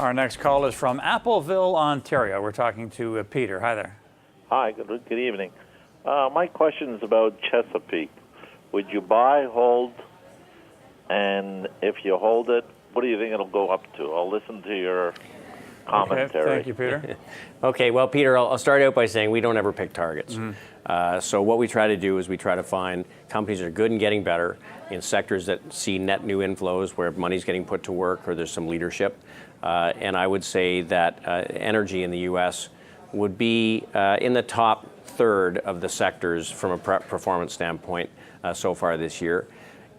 Our next call is from Appleville, Ontario. We're talking to Peter. Hi there. Hi, good evening. My question is about Chesapeake. Would you buy, hold, and if you hold it, what do you think it'll go up to? I'll listen to your commentary. Okay, thank you, Peter. Okay, well, Peter, I'll start out by saying we don't ever pick targets. So what we try to do is we try to find companies that are good and getting better in sectors that see net new inflows where money's getting put to work or there's some leadership. And I would say that energy in the U.S. would be in the top third of the sectors from a performance standpoint so far this year.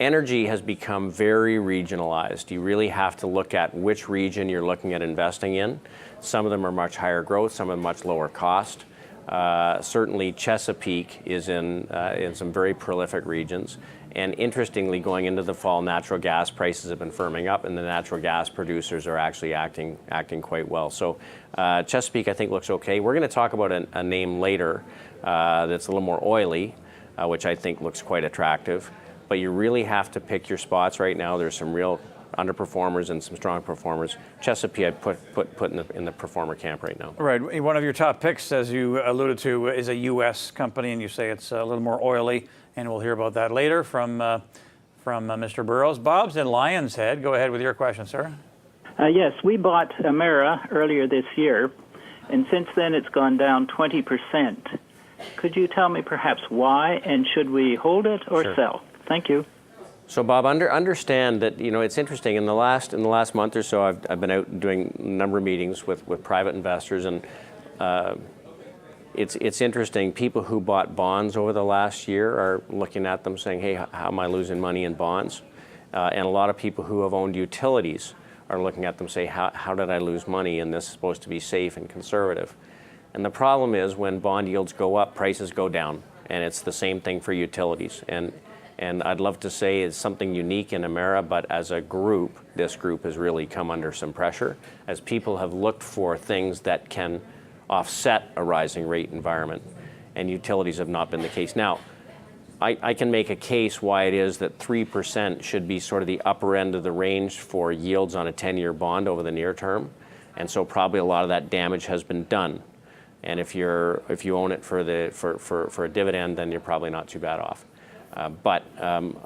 Energy has become very regionalized. You really have to look at which region you're looking at investing in. Some of them are much higher growth, some of them much lower cost. Certainly Chesapeake is in some very prolific regions. And interestingly, going into the fall, natural gas prices have been firming up, and the natural gas producers are actually acting quite well. So Chesapeake, I think, looks okay. We're going to talk about a name later that's a little more oily, which I think looks quite attractive. But you really have to pick your spots right now. There's some real underperformers and some strong performers. Chesapeake, I put in the performer camp right now. Right. One of your top picks, as you alluded to, is a U.S. company, and you say it's a little more oily, and we'll hear about that later from Mr. Burrows. Bob's in Lion's Head. Go ahead with your question, sir. Yes, we bought Emera earlier this year, and since then it's gone down 20%. Could you tell me perhaps why, and should we hold it or sell? Thank you. So, Bob, understand that it's interesting. In the last month or so, I've been out doing a number of meetings with private investors, and it's interesting. People who bought bonds over the last year are looking at them saying, "Hey, how am I losing money in bonds?" And a lot of people who have owned utilities are looking at them say, "How did I lose money? And this is supposed to be safe and conservative." And the problem is when bond yields go up, prices go down, and it's the same thing for utilities. And I'd love to say it's something unique in Emera, but as a group, this group has really come under some pressure as people have looked for things that can offset a rising rate environment, and utilities have not been the case. Now, I can make a case why it is that 3% should be sort of the upper end of the range for yields on a 10-year bond over the near term, and so probably a lot of that damage has been done. And if you own it for a dividend, then you're probably not too bad off. But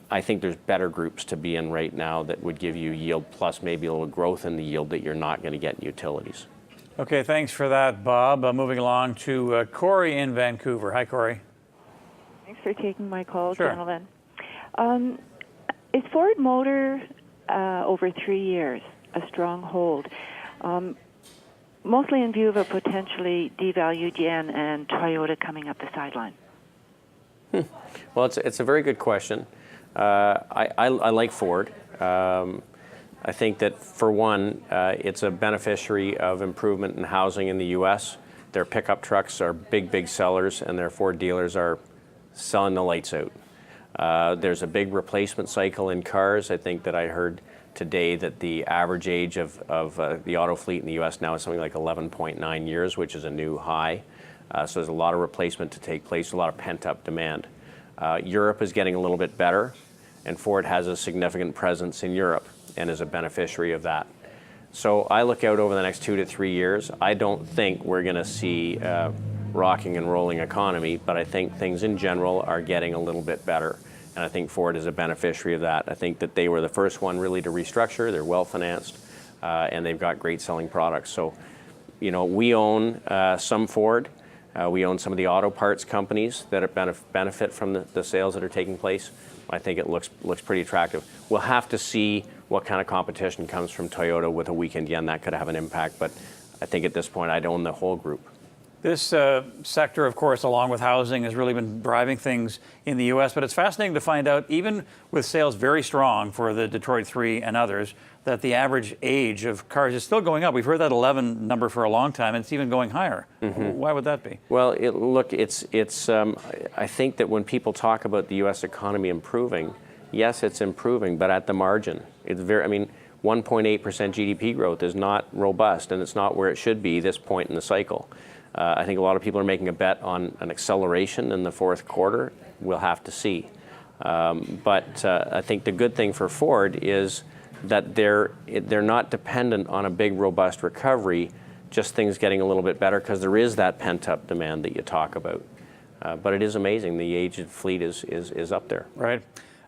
I think there's better groups to be in right now that would give you yield plus maybe a little growth in the yield that you're not going to get in utilities. Okay, thanks for that, Bob. Moving along to Corey in Vancouver. Hi, Corey. Thanks for taking my call, Sure. gentlemen. Is Ford Motor over 3 years a strong hold? Mostly in view of a potentially devalued yen and Toyota coming up the sideline. Well, it's a very good question. I like Ford. I think that, for one, it's a beneficiary of improvement in housing in the U.S. Their pickup trucks are big sellers, and their Ford dealers are selling the lights out. There's a big replacement cycle in cars. I think that I heard today that the average age of the auto fleet in the U.S. now is something like 11.9 years, which is a new high. So there's a lot of replacement to take place, a lot of pent-up demand. Europe is getting a little bit better, and Ford has a significant presence in Europe and is a beneficiary of that. So I look out over the next 2 to 3 years. I don't think we're going to see a rocking and rolling economy, but I think things in general are getting a little bit better. And I think Ford is a beneficiary of that. I think that they were the first one really to restructure. They're well-financed, and they've got great selling products. So, we own some Ford. We own some of the auto parts companies that benefit from the sales that are taking place. I think it looks pretty attractive. We'll have to see what kind of competition comes from Toyota with a weakened yen. That could have an impact, but I think at this point I'd own the whole group. This sector, of course, along with housing, has really been driving things in the U.S., but it's fascinating to find out, even with sales very strong for the Detroit 3 and others, that the average age of cars is still going up. We've heard that 11 number for a long time, and it's even going higher. Mm-hmm. Why would that be? Well, I think that when people talk about the U.S. economy improving, yes, it's improving, but at the margin. It's 1.8% GDP growth is not robust, and it's not where it should be this point in the cycle. I think a lot of people are making a bet on an acceleration in the fourth quarter. We'll have to see. But I think the good thing for Ford is that they're not dependent on a big, robust recovery, just things getting a little bit better, because there is that pent-up demand that you talk about. But it is amazing. The aged fleet is up there. Right.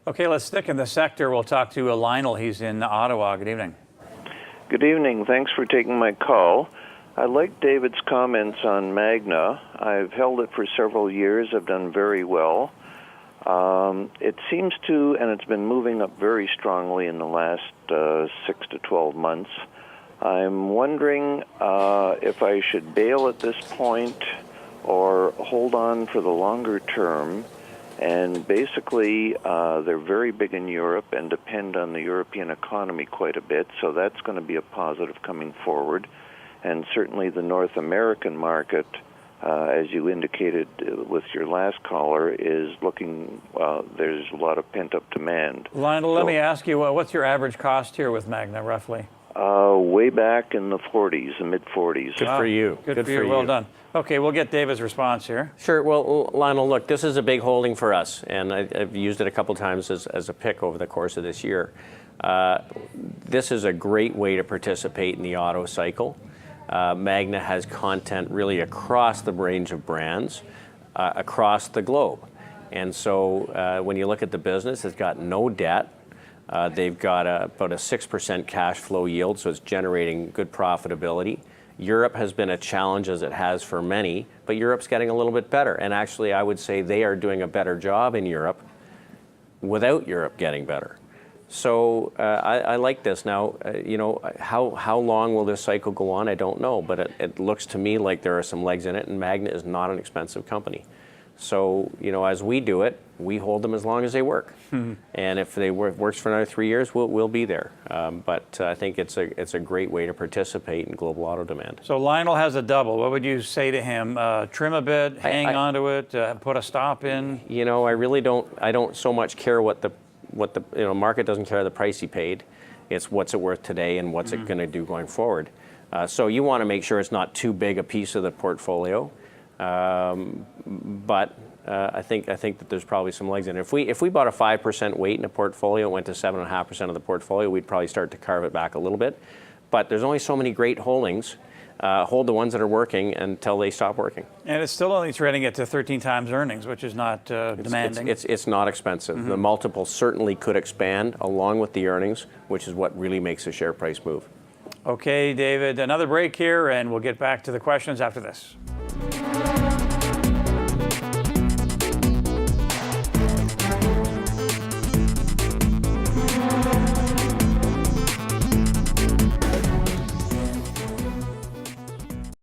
Okay, let's stick in the sector. We'll talk to Lionel. He's in Ottawa. Good evening. Good evening. Thanks for taking my call. I like David's comments on Magna. I've held it for several years. I've done very well. It seems to, and it's been moving up very strongly in the last 6 to 12 months. I'm wondering if I should bail at this point or hold on for the longer term. And basically, they're very big in Europe and depend on the European economy quite a bit, so that's going to be a positive coming forward. And certainly the North American market, as you indicated with your last caller, is looking, there's a lot of pent-up demand. Lionel, let me ask you, what's your average cost here with Magna, roughly? Way back in the 40s, the mid-40s. Good for you. Good for you. Well done. Okay, we'll get David's response here. Sure. Well, Lionel, look, this is a big holding for us, and I've used it a couple times as a pick over the course of this year. This is a great way to participate in the auto cycle. Magna has content really across the range of brands, across the globe. And so when you look at the business, it's got no debt. They've got about a 6% cash flow yield, so it's generating good profitability. Europe has been a challenge, as it has for many, but Europe's getting a little bit better. And actually, I would say they are doing a better job in Europe without Europe getting better. So I like this. Now, how long will this cycle go on? I don't know, but it looks to me like there are some legs in it, and Magna is not an expensive company. So, as we do it, we hold them as long as they work. Mm-hmm. And if they works for another 3 years, we'll be there. But I think it's a great way to participate in global auto demand. So Lionel has a double. What would you say to him? Trim a bit, hang on to it, put a stop in? I really don't so much care what the market doesn't care the price he paid. It's what's it worth today and what's it going to do going forward. So you want to make sure it's not too big a piece of the portfolio. But I think that there's probably some legs in it. If we bought a 5% weight in a portfolio and went to 7.5% of the portfolio, we'd probably start to carve it back a little bit. But there's only so many great holdings. Hold the ones that are working until they stop working. And it's still only trading at 13 times earnings, which is not demanding. It's not expensive. Mm-hmm. The multiple certainly could expand along with the earnings, which is what really makes the share price move. Okay, David, another break here, and we'll get back to the questions after this.